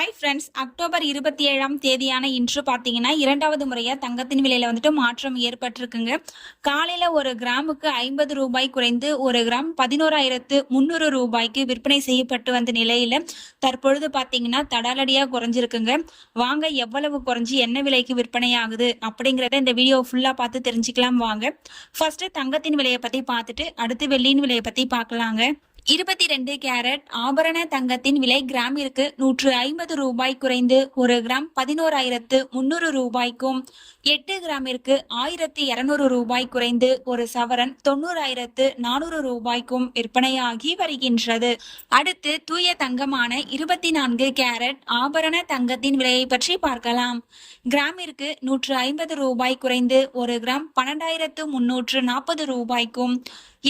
Hi friends, October 27ஆம் தேதியான இன்று பார்த்தீங்கன்னா இரண்டாவது முறையாக தங்கத்தின் விலையில் வந்துட்டு மாற்றம் ஏற்பட்டிருக்குங்க. காலையில் ஒரு கிராமுக்கு 50 ரூபாய் குறைந்து ஒரு கிராம் 11,300 ரூபாய்க்கு விற்பனை செய்யப்பட்டு வந்த நிலையில் தற்பொழுது பார்த்தீங்கன்னா தடாலடியாக குறைஞ்சிருக்குங்க. வாங்க எவ்வளவு குறைஞ்சி என்ன விலைக்கு விற்பனை ஆகுது அப்படிங்கிறத இந்த வீடியோ ஃபுல்லாக பார்த்து தெரிஞ்சுக்கலாம் வாங்க. ஃபர்ஸ்ட் தங்கத்தின் விலையை பற்றி பார்த்துட்டு அடுத்து வெள்ளியின் விலையை பற்றி பார்க்கலாங்க. 22 கேரட் ஆபரண தங்கத்தின் விலை கிராமிற்கு 150 ரூபாய் குறைந்து ஒரு கிராம் 11,300 ரூபாய்க்கும், 8 கிராமிற்கு 1,200 ரூபாய் குறைந்து ஒரு சவரன் 90,400 ரூபாய்க்கும் விற்பனையாகி வருகின்றது. அடுத்து தூய தங்கமான 24 கேரட் ஆபரண தங்கத்தின் விலையை பற்றி பார்க்கலாம். கிராமிற்கு 150 ரூபாய் குறைந்து ஒரு கிராம் 12,340 ரூபாய்க்கும்,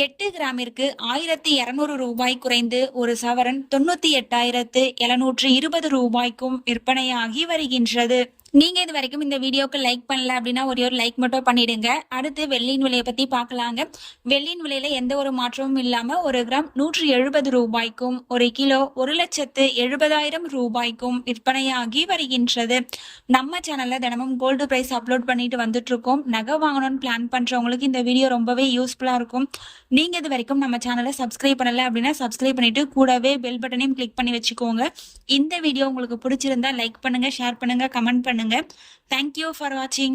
8 கிராமிற்கு 1,200 ரூபாய் குறைந்து ஒரு சவரன் 98,720 ரூபாய்க்கும் விற்பனையாகி வருகின்றது. நீங்க இது வரைக்கும் இந்த வீடியோக்கு லைக் பண்ணல அப்படின்னா ஒரு லைக் மட்டும் பண்ணிடுங்க. அடுத்து வெள்ளியின் விலையை பத்தி பார்க்கலாங்க. வெள்ளியின் விலையில எந்த ஒரு மாற்றமும் இல்லாம ஒரு கிராம் 170 ரூபாய்க்கும், ஒரு கிலோ 1,70,000 ரூபாய்க்கும் விற்பனையாகி வருகின்றது. நம்ம சேனல்ல தினமும் கோல்டு பிரைஸ் அப்லோட் பண்ணிட்டு வந்துட்டு இருக்கோம். நகை வாங்கணும்னு பிளான் பண்றவங்களுக்கு இந்த வீடியோ ரொம்பவே யூஸ்ஃபுல்லா இருக்கும். நீங்க இது வரைக்கும் நம்ம சேனலை சப்ஸ்கிரைப் பண்ணல அப்படின்னா சப்ஸ்கிரைப் பண்ணிட்டு கூடவே பெல் பட்டனையும் கிளிக் பண்ணி வச்சுக்கோங்க. இந்த வீடியோ உங்களுக்கு பிடிச்சிருந்தா லைக் பண்ணுங்க, ஷேர் பண்ணுங்க, கமெண்ட் பண்ணுங்க. Thank you for watching.